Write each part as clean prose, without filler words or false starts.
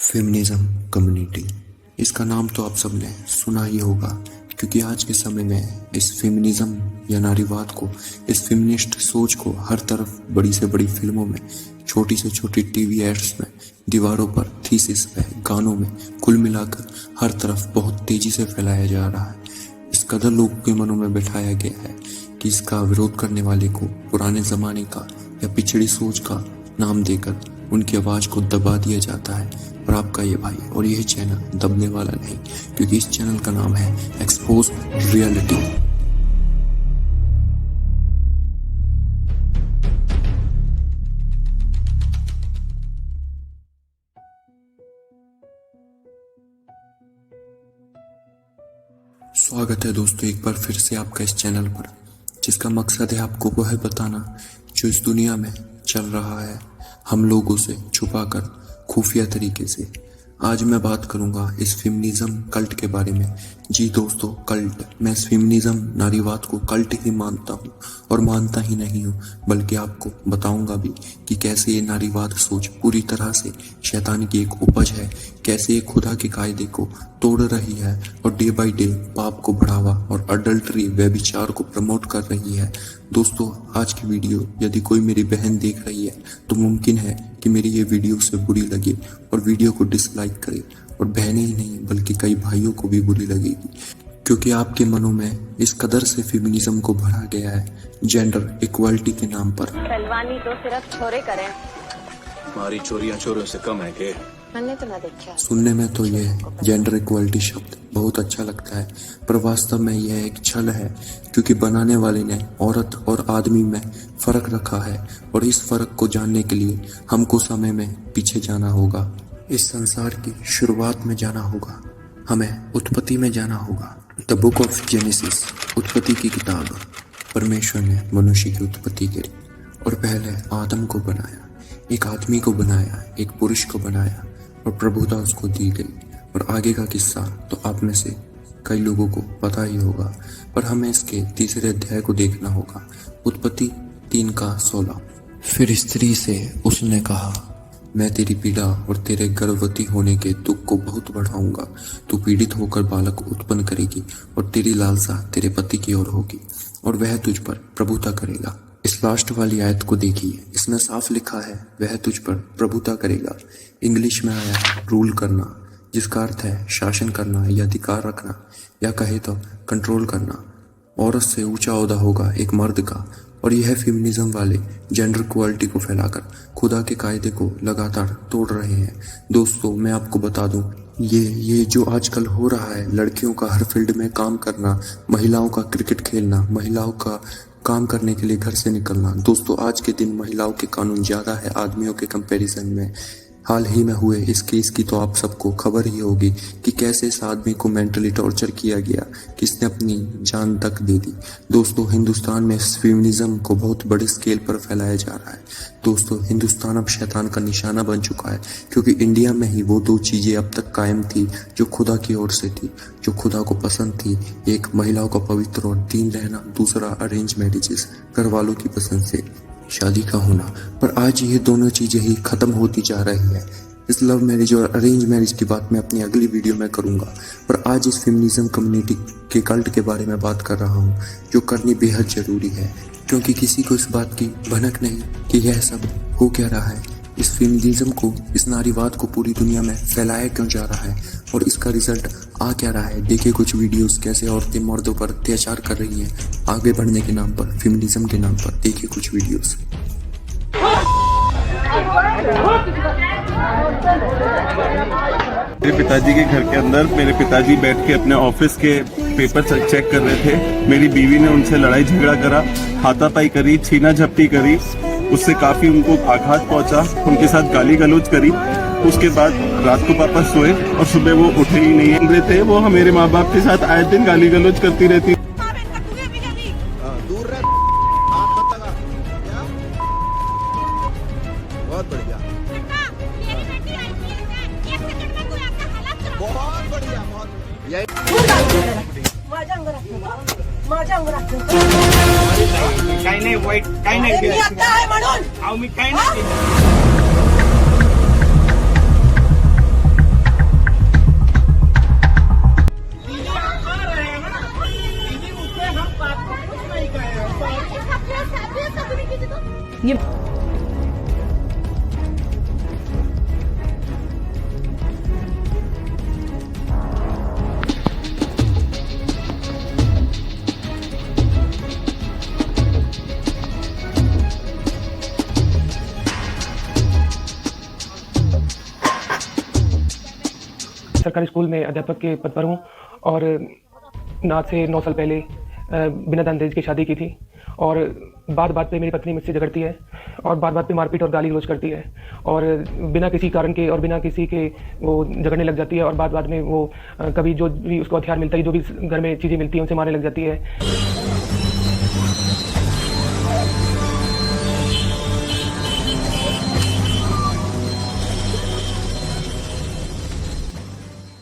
Feminism community, इसका नाम तो आप सबने सुना ही होगा, क्योंकि आज के समय में इस फेमिनिज्म या नारीवाद को, इस फेमिनिस्ट सोच को हर तरफ बड़ी से बड़ी फिल्मों में, छोटी से छोटी टीवी एड्स में, दीवारों पर, थीसिस पे, गानों में, कुल मिलाकर हर तरफ बहुत तेजी से फैलाया जा रहा है। इस कदर लोगों के मनों में बैठाया गया है कि इसका विरोध करने वाले को पुराने जमाने का या पिछड़ी सोच का नाम देकर उनकी आवाज को दबा दिया जाता है। और आपका ये भाई और यह चैनल दबने वाला नहीं, क्योंकि इस चैनल का नाम है एक्सपोज रियलिटी। स्वागत है दोस्तों एक बार फिर से आपका इस चैनल पर, जिसका मकसद है आपको वह बताना जो इस दुनिया में चल रहा है हम लोगों से छुपाकर, खुफिया तरीके से। आज मैं बात करूंगा इस फेमिनिज्म कल्ट के बारे में। जी दोस्तों, कल्ट। मैं इस फेमिनिज्म नारीवाद को कल्ट ही मानता हूँ, और मानता ही नहीं हूँ बल्कि आपको बताऊंगा भी कि कैसे ये नारीवाद सोच पूरी तरह से शैतान की एक उपज है, कैसे ये खुदा के कायदे को तोड़ रही है और डे बाय डे पाप को बढ़ावा और अडल्टरी व्यभिचार को प्रमोट कर रही है। दोस्तों, आज की वीडियो यदि कोई मेरी बहन देख रही है तो मुमकिन है कि मेरी ये वीडियो उसे बुरी लगे और वीडियो को डिसलाइक करे, और बहनें ही नहीं बल्कि कई भाइयों को भी बुरी लगेगी, क्योंकि आपके मनों में इस कदर से फेमिनिज्म को भरा गया है जेंडर इक्वालिटी के नाम पर। पहलवानी तो सिर्फ छोरे करें, हमारी चोरियां चोरों से कम है के? मैंने तो ना देखा। सुनने में तो यह जेंडर इक्वालिटी शब्द बहुत अच्छा लगता है, पर वास्तव में यह एक छल है, क्योंकि बनाने वाले ने औरत और आदमी में फर्क रखा है, और इस फर्क को जानने के लिए हमको समय में पीछे जाना होगा। इस संसार की शुरुआत में जाना होगा, हमें उत्पत्ति में जाना होगा। द बुक ऑफ जेनेसिस, उत्पत्ति की किताब। परमेश्वर ने मनुष्य की उत्पत्ति करी और पहले आदम को बनाया, एक आदमी को बनाया, एक पुरुष को बनाया, और प्रभुता उसको दी गई। और आगे का किस्सा तो आप में से कई लोगों को पता ही होगा, पर हमें इसके तीसरे अध्याय को देखना होगा। उत्पत्ति 3:16। फिर स्त्री से उसने कहा, मैं तेरी पीड़ा और तेरे गर्भवती होने के दुख को बहुत बढ़ाऊंगा। तू पीड़ित होकर बालक उत्पन्न करेगी, और तेरी लालसा तेरे पति की ओर होगी, और वह तुझ पर प्रभुता करेगा। इस लास्ट वाली आयत को देखिए, इसमें साफ लिखा है वह तुझ पर प्रभुता करेगा। इंग्लिश में आया है रूल करना, जिसका अर्थ है शासन करना या अधिकार रखना, या कहे तो कंट्रोल करना। औरत से ऊंचा ओहदा होगा एक मर्द का, और यह फेमिनिज्म वाले जेंडर इक्वालिटी को फैलाकर खुदा के कायदे को लगातार तोड़ रहे हैं। दोस्तों, मैं आपको बता दूं, ये जो आजकल हो रहा है, लड़कियों का हर फील्ड में काम करना, महिलाओं का क्रिकेट खेलना, महिलाओं का काम करने के लिए घर से निकलना। दोस्तों, आज के दिन महिलाओं के कानून ज्यादा है आदमियों के कंपैरिजन में। हाल ही में हुए इस केस की तो आप सबको खबर ही होगी कि कैसे इस आदमी को मेंटली टॉर्चर किया गया, किसने अपनी जान तक दे दी। दोस्तों, हिंदुस्तान में इस फेमिनिज्म को बहुत बड़े स्केल पर फैलाया जा रहा है। दोस्तों, हिंदुस्तान अब शैतान का निशाना बन चुका है, क्योंकि इंडिया में ही वो दो चीजें अब तक कायम थी जो खुदा की ओर से थी, जो खुदा को पसंद थी। एक महिलाओं का पवित्र और दीन रहना, दूसरा अरेंज मैरिजेस, घर वालों की पसंद से शादी का होना। पर आज ये दोनों चीजें ही खत्म होती जा रही है। इस लव मैरिज और अरेंज मैरिज की बात मैं अपनी अगली वीडियो में करूंगा, पर आज इस फेमिनिज्म कम्युनिटी के कल्ट के बारे में बात कर रहा हूँ, जो करनी बेहद जरूरी है, क्योंकि किसी को इस बात की भनक नहीं कि यह सब हो क्या रहा है। इस फेमिनिज्म को, इस नारीवाद को पूरी दुनिया में फैलाया क्यों जा रहा है, और इसका रिजल्ट आ क्या रहा है। देखिए कुछ वीडियोस, कैसे औरतें मर्दों पर अत्याचार कर रही हैं आगे बढ़ने के नाम पर, फेमिनिज्म के नाम पर। देखिए कुछ वीडियोस। मेरे पिताजी के घर के अंदर मेरे पिताजी बैठ के अपने ऑफिस के पेपर चेक कर रहे थे। मेरी बीवी ने उनसे लड़ाई झगड़ा करा, हाथापाई करी, छीना झपटी करी, उससे काफी उनको आघात पहुंचा, उनके साथ गाली गलौज करी। उसके बाद रात को पापा सोए और सुबह वो उठे ही नहीं रहे थे। वो मेरे माँ बाप के साथ आए दिन गाली गलौज करती रहती। बहुत बढ़िया, बहुत बढ़िया, काही नाही वाईट, काही नाही मी काही नाही ये सरकारी स्कूल में अध्यापक के पद पर हूँ और आज से 9 साल पहले बिना दान दहेज की शादी की थी और बात बात पे मेरी पत्नी मुझसे झगड़ती है और बात बात पे मारपीट और गाली गलौज करती है और बिना किसी कारण के और बिना किसी के वो झगड़ने लग जाती है और बात बात में वो कभी जो भी उसको हथियार मिलता है, जो भी घर में चीज़ें मिलती हैं उनसे मारने लग जाती है।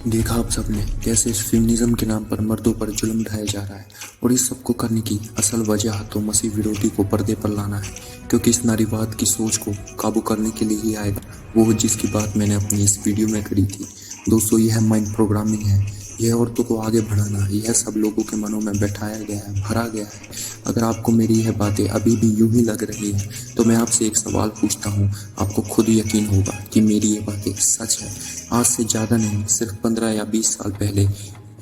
देखा आप सबने कैसे इस फेमिनिज्म के नाम पर मर्दों पर जुल्म ढाया जा रहा है और इस सब को करने की असल वजह तो मसीह विरोधी को पर्दे पर लाना है, क्योंकि इस नारीवाद की सोच को काबू करने के लिए ही आएगा वो जिसकी बात मैंने अपनी इस वीडियो में करी थी। दोस्तों, यह माइंड प्रोग्रामिंग है, यह औरतों को आगे बढ़ाना, यह सब लोगों के मनों में बैठाया गया है, भरा गया है। अगर आपको मेरी यह बातें अभी भी यूं ही लग रही हैं तो मैं आपसे एक सवाल पूछता हूं, आपको खुद यकीन होगा कि मेरी ये बातें सच है। आज से ज़्यादा नहीं, सिर्फ 15 या 20 साल पहले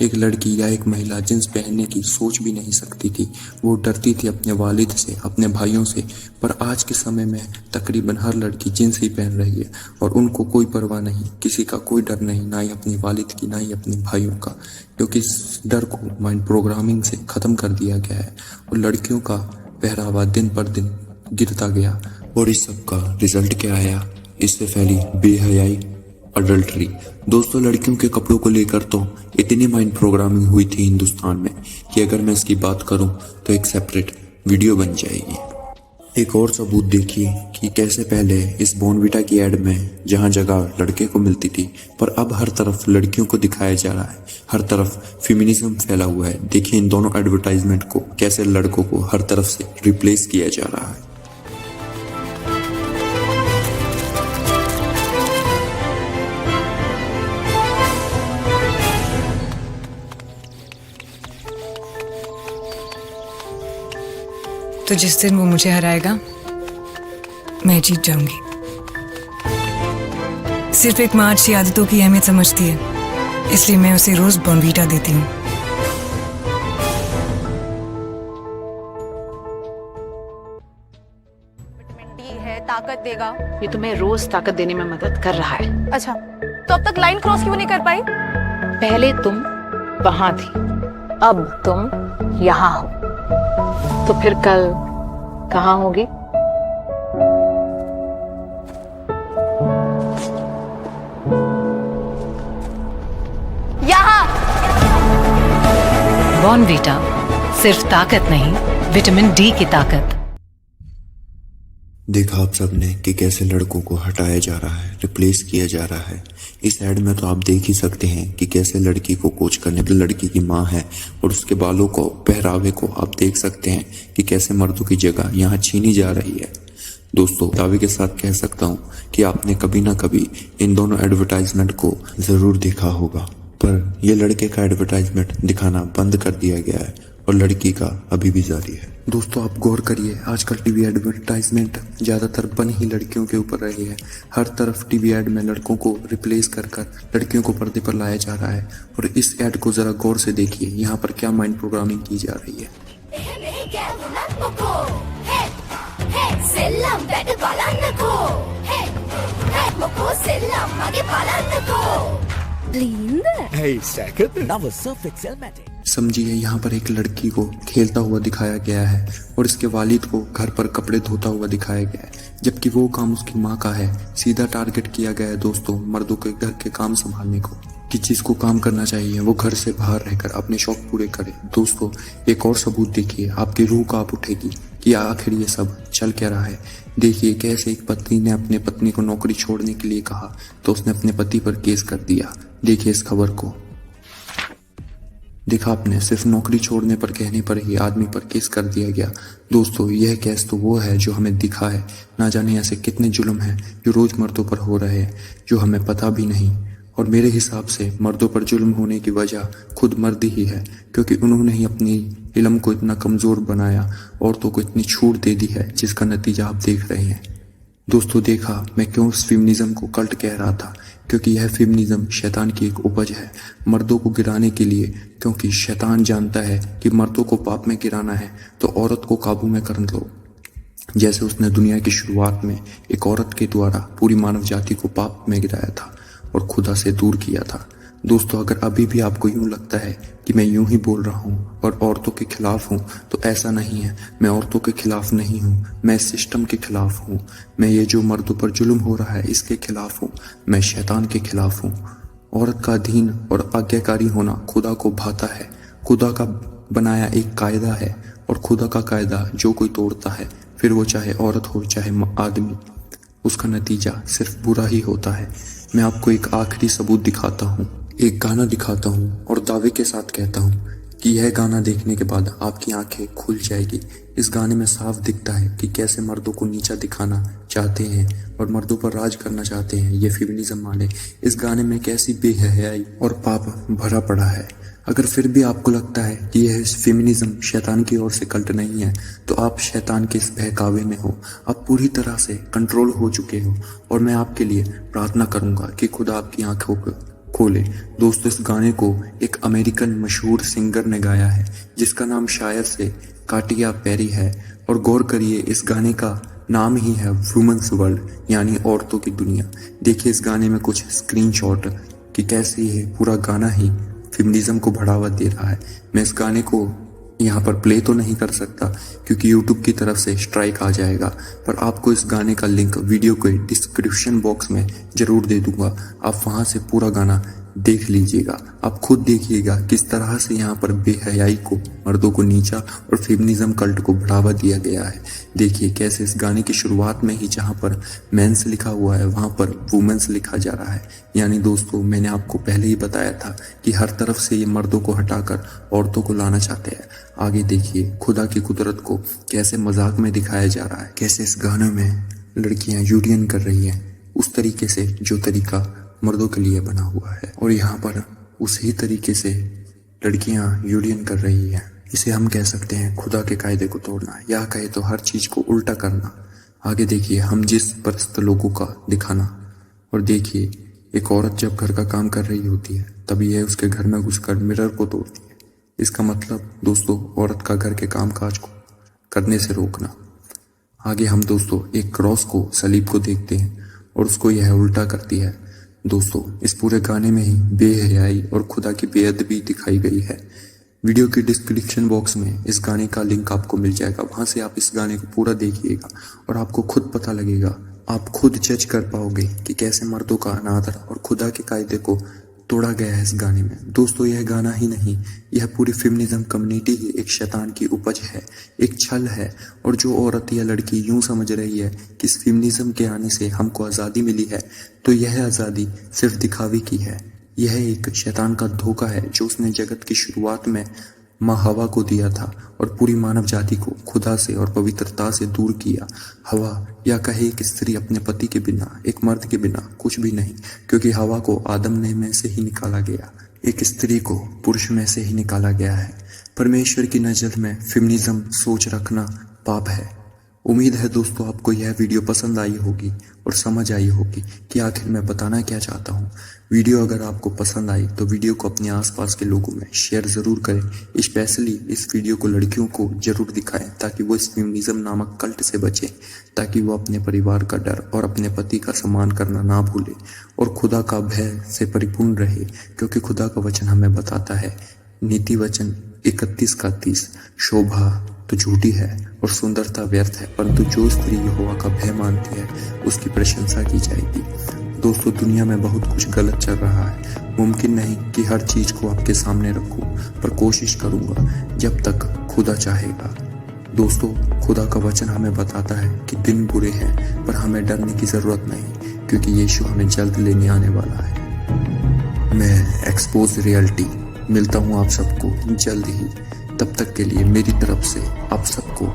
एक लड़की या एक महिला जींस पहनने की सोच भी नहीं सकती थी। वो डरती थी अपने वालिद से, अपने भाइयों से, पर आज के समय में तकरीबन हर लड़की जींस ही पहन रही है और उनको कोई परवाह नहीं, किसी का कोई डर नहीं, ना ही अपनी वालिद की, ना ही अपने भाइयों का, क्योंकि इस डर को माइंड प्रोग्रामिंग से ख़त्म कर दिया गया है और लड़कियों का पहरावा दिन पर दिन गिरता गया। और इस सब का रिजल्ट क्या आया? इससे फैली बेहयाई, अडल्ट्री। दोस्तों, लड़कियों के कपड़ों को लेकर तो इतनी माइंड प्रोग्रामिंग हुई थी हिंदुस्तान में कि अगर मैं इसकी बात करूं तो एक सेपरेट वीडियो बन जाएगी। एक और सबूत देखिए कि कैसे पहले इस बॉर्नवीटा की एड में जहां जगह लड़के को मिलती थी, पर अब हर तरफ लड़कियों को दिखाया जा रहा है, हर तरफ फेमिनिज्म फैला हुआ है। देखिए इन दोनों एडवर्टाइजमेंट को, कैसे लड़कों को हर तरफ से रिप्लेस किया जा रहा है। तो जिस दिन वो मुझे हराएगा मैं जीत जाऊंगी। सिर्फ एक माँ अच्छी आदतों की अहमियत समझती है, इसलिए मैं उसे रोज बॉर्नवीटा देती हूँ। है, ताकत देगा। ये तुम्हें रोज ताकत देने में मदद कर रहा है। अच्छा, तो अब तक लाइन क्रॉस क्यों नहीं कर पाई? पहले तुम वहां थी, अब तुम यहाँ हो, तो फिर कल कहाँ होगी? यहाँ। बॉर्नवीटा सिर्फ ताकत नहीं, विटामिन डी की ताकत। देखा आप सबने कि कैसे लड़कों को हटाया जा रहा है, रिप्लेस किया जा रहा है। इस ऐड में तो आप देख ही सकते हैं कि कैसे लड़की को कोच करने की लड़की की माँ है और उसके बालों को, पहरावे को आप देख सकते हैं कि कैसे मर्दों की जगह यहाँ छीनी जा रही है। दोस्तों, दावे के साथ कह सकता हूँ कि आपने कभी ना कभी इन दोनों एडवर्टाइजमेंट को जरूर देखा होगा, पर यह लड़के का एडवर्टाइजमेंट दिखाना बंद कर दिया गया है और लड़की का अभी भी जारी है। दोस्तों, आप गौर करिए, आजकल टीवी एडवर्टाइजमेंट ज्यादातर बन ही लड़कियों के ऊपर रही है। हर तरफ टीवी एड में लड़कों को रिप्लेस कर कर लड़कियों को पर्दे पर लाया जा रहा है। और इस एड को जरा गौर से देखिए, यहाँ पर क्या माइंड प्रोग्रामिंग की जा रही है। समझिए, यहाँ पर एक लड़की को खेलता हुआ दिखाया गया है और इसके वालिद को घर पर कपड़े धोता हुआ दिखाया गया है, जबकि वो काम उसकी माँ का है। सीधा टारगेट किया गया है दोस्तों मर्दों के घर के काम संभालने को, कि जिसको काम करना चाहिए वो घर से बाहर रहकर अपने शौक पूरे करे। दोस्तों, एक और सबूत देखिए, आपकी रूह कांप उठेगी कि आखिर ये सब चल क्या रहा है। देखिए कैसे एक पत्नी ने अपने पत्नी को नौकरी छोड़ने के लिए कहा तो उसने अपने पति पर केस कर दिया। देखिए इस खबर को, देखा आपने, सिर्फ नौकरी छोड़ने पर कहने पर ही आदमी पर केस कर दिया गया। दोस्तों, यह केस तो वो है जो हमें दिखा है। ना जाने ऐसे कितने जुल्म हैं जो रोज मर्दों पर हो रहे हैं जो हमें पता भी नहीं। और मेरे हिसाब से मर्दों पर जुल्म होने की वजह खुद मर्द ही है, क्योंकि उन्होंने ही अपनी इल्म को इतना कमज़ोर बनाया, औरतों को इतनी छूट दे दी है, जिसका नतीजा आप देख रहे हैं। दोस्तों देखा मैं क्यों इस फेमिनिज्म को कल्ट कह रहा था, क्योंकि यह फेमिनिज्म शैतान की एक उपज है मर्दों को गिराने के लिए, क्योंकि शैतान जानता है कि मर्दों को पाप में गिराना है तो औरत को काबू में कर लो। जैसे उसने दुनिया की शुरुआत में एक औरत के द्वारा पूरी मानव जाति को पाप में गिराया था और खुदा से दूर किया था। दोस्तों अगर अभी भी आपको यूं लगता है कि मैं यूं ही बोल रहा हूं और औरतों के खिलाफ हूं, तो ऐसा नहीं है। मैं औरतों के खिलाफ नहीं हूं, मैं सिस्टम के खिलाफ हूं। मैं ये जो मर्दों पर जुल्म हो रहा है इसके खिलाफ हूं। मैं शैतान के खिलाफ हूं। औरत का अधीन और आज्ञाकारी होना खुदा को भाता है। खुदा का बनाया एक कायदा है और खुदा का कायदा जो कोई तोड़ता है, फिर वो चाहे औरत हो चाहे आदमी, उसका नतीजा सिर्फ बुरा ही होता है। मैं आपको एक आखिरी सबूत दिखाता हूँ, एक गाना दिखाता हूँ और दावे के साथ कहता हूँ कि यह गाना देखने के बाद आपकी आंखें खुल जाएगी। इस गाने में साफ दिखता है कि कैसे मर्दों को नीचा दिखाना चाहते हैं और मर्दों पर राज करना चाहते हैं ये फेमिनिज्म वाले। इस गाने में कैसी बेहयाई और पाप भरा पड़ा है। अगर फिर भी आपको लगता है कि यह फेमिनिज्म शैतान की ओर से कल्ट नहीं है, तो आप शैतान के इस बहकावे में हो। आप पूरी तरह से कंट्रोल हो चुके हो और मैं आपके लिए प्रार्थना करूंगा कि खुदा आपकी आंखों को खोले। दोस्तों इस गाने को एक अमेरिकन मशहूर सिंगर ने गाया है जिसका नाम शायर से काटिया पेरी है। और गौर करिए इस गाने का नाम ही है वुमेन्स वर्ल्ड, यानी औरतों की दुनिया। देखिए इस गाने में कुछ स्क्रीनशॉट कि कैसे ये पूरा गाना ही फेमिनिज्म को बढ़ावा दे रहा है। मैं इस गाने को यहाँ पर प्ले तो नहीं कर सकता क्योंकि YouTube की तरफ से स्ट्राइक आ जाएगा, पर आपको इस गाने का लिंक वीडियो के डिस्क्रिप्शन बॉक्स में जरूर दे दूंगा। आप वहां से पूरा गाना देख लीजिएगा। आप खुद देखिएगा किस तरह से यहाँ पर बेहयाई को, मर्दों को नीचा और फेमिनिज्म कल्ट को बढ़ावा दिया गया है। देखिए कैसे इस गाने की शुरुआत में ही जहाँ पर मेंस लिखा हुआ है वहाँ पर वुमेन्स लिखा जा रहा है। यानी दोस्तों मैंने आपको पहले ही बताया था कि हर तरफ से ये मर्दों को हटाकर औरतों को लाना चाहते हैं। आगे देखिए खुदा की कुदरत को कैसे मजाक में दिखाया जा रहा है, कैसे इस गाने में लड़कियां यूरियन कर रही हैं उस तरीके से जो तरीका मर्दों के लिए बना हुआ है, और यहाँ पर उसी तरीके से लड़कियां यूरियन कर रही हैं। इसे हम कह सकते हैं खुदा के कायदे को तोड़ना, या कहे तो हर चीज को उल्टा करना। आगे देखिए हम जिस परस्त लोगों का दिखाना, और देखिए एक औरत जब घर का काम कर रही होती है तभी यह उसके घर में घुसकर मिरर को तोड़ती है। इसका मतलब दोस्तों औरत का घर के काम काज को करने से रोकना। आगे हम दोस्तों एक क्रॉस को, सलीब को देखते हैं और उसको यह उल्टा करती है। दोस्तों इस पूरे गाने में ही बेहयाई और खुदा की बेअदबी दिखाई गई है। वीडियो के डिस्क्रिप्शन बॉक्स में इस गाने का लिंक आपको मिल जाएगा, वहां से आप इस गाने को पूरा देखिएगा और आपको खुद पता लगेगा, आप खुद जज कर पाओगे कि कैसे मर्दों का अनादर और खुदा के कायदे को तोड़ा गया है इस गाने में। दोस्तों यह गाना ही नहीं, यह पूरी फेमिनिज्म कम्युनिटी ही एक शैतान की उपज है, एक छल है। और जो औरत या लड़की यूं समझ रही है कि इस फेमिनिज्म के आने से हमको आज़ादी मिली है, तो यह आज़ादी सिर्फ दिखावे की है। यह एक शैतान का धोखा है जो उसने जगत की शुरुआत में माँ हवा को दिया था और पूरी मानव जाति को खुदा से और पवित्रता से दूर किया। हवा, या कहे एक स्त्री अपने पति के बिना, एक मर्द के बिना कुछ भी नहीं, क्योंकि हवा को आदम ने में से ही निकाला गया, एक स्त्री को पुरुष में से ही निकाला गया है। परमेश्वर की नजर में फेमिनिज्म सोच रखना पाप है। उम्मीद है दोस्तों आपको यह वीडियो पसंद आई होगी और समझ आई होगी कि आखिर मैं बताना क्या चाहता हूँ। वीडियो अगर आपको पसंद आई तो वीडियो को अपने आसपास के लोगों में शेयर ज़रूर करें। स्पेशली इस वीडियो को लड़कियों को ज़रूर दिखाएं ताकि वो इस फेमिनिज्म नामक कल्ट से बचें, ताकि वो अपने परिवार का डर और अपने पति का सम्मान करना ना भूले और खुदा का भय से परिपूर्ण रहे। क्योंकि खुदा का वचन हमें बताता है, नीति वचन 31:30, शोभा तो झूठी है और सुंदरता व्यर्थ है, परंतु जो स्त्री यहोवा का भय मानती है उसकी प्रशंसा की जाएगी। दोस्तों दुनिया में बहुत कुछ गलत चल रहा है, मुमकिन नहीं कि हर चीज को आपके सामने रखूं, पर कोशिश करूंगा जब तक खुदा चाहेगा। दोस्तों खुदा का वचन हमें बताता है कि दिन बुरे हैं, पर हमें डरने की जरूरत नहीं, क्योंकि यीशु हमें जल्द लेने आने वाला है। मैं एक्सपोज रियलिटी मिलता हूँ आप सबको जल्द ही। तब तक के लिए मेरी तरफ से आप सबको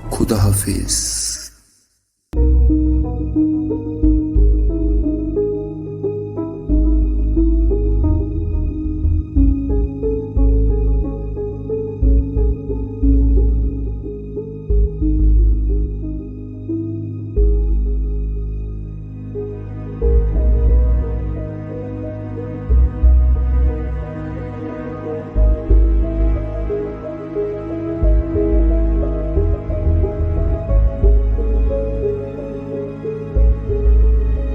खुदा हाफिज।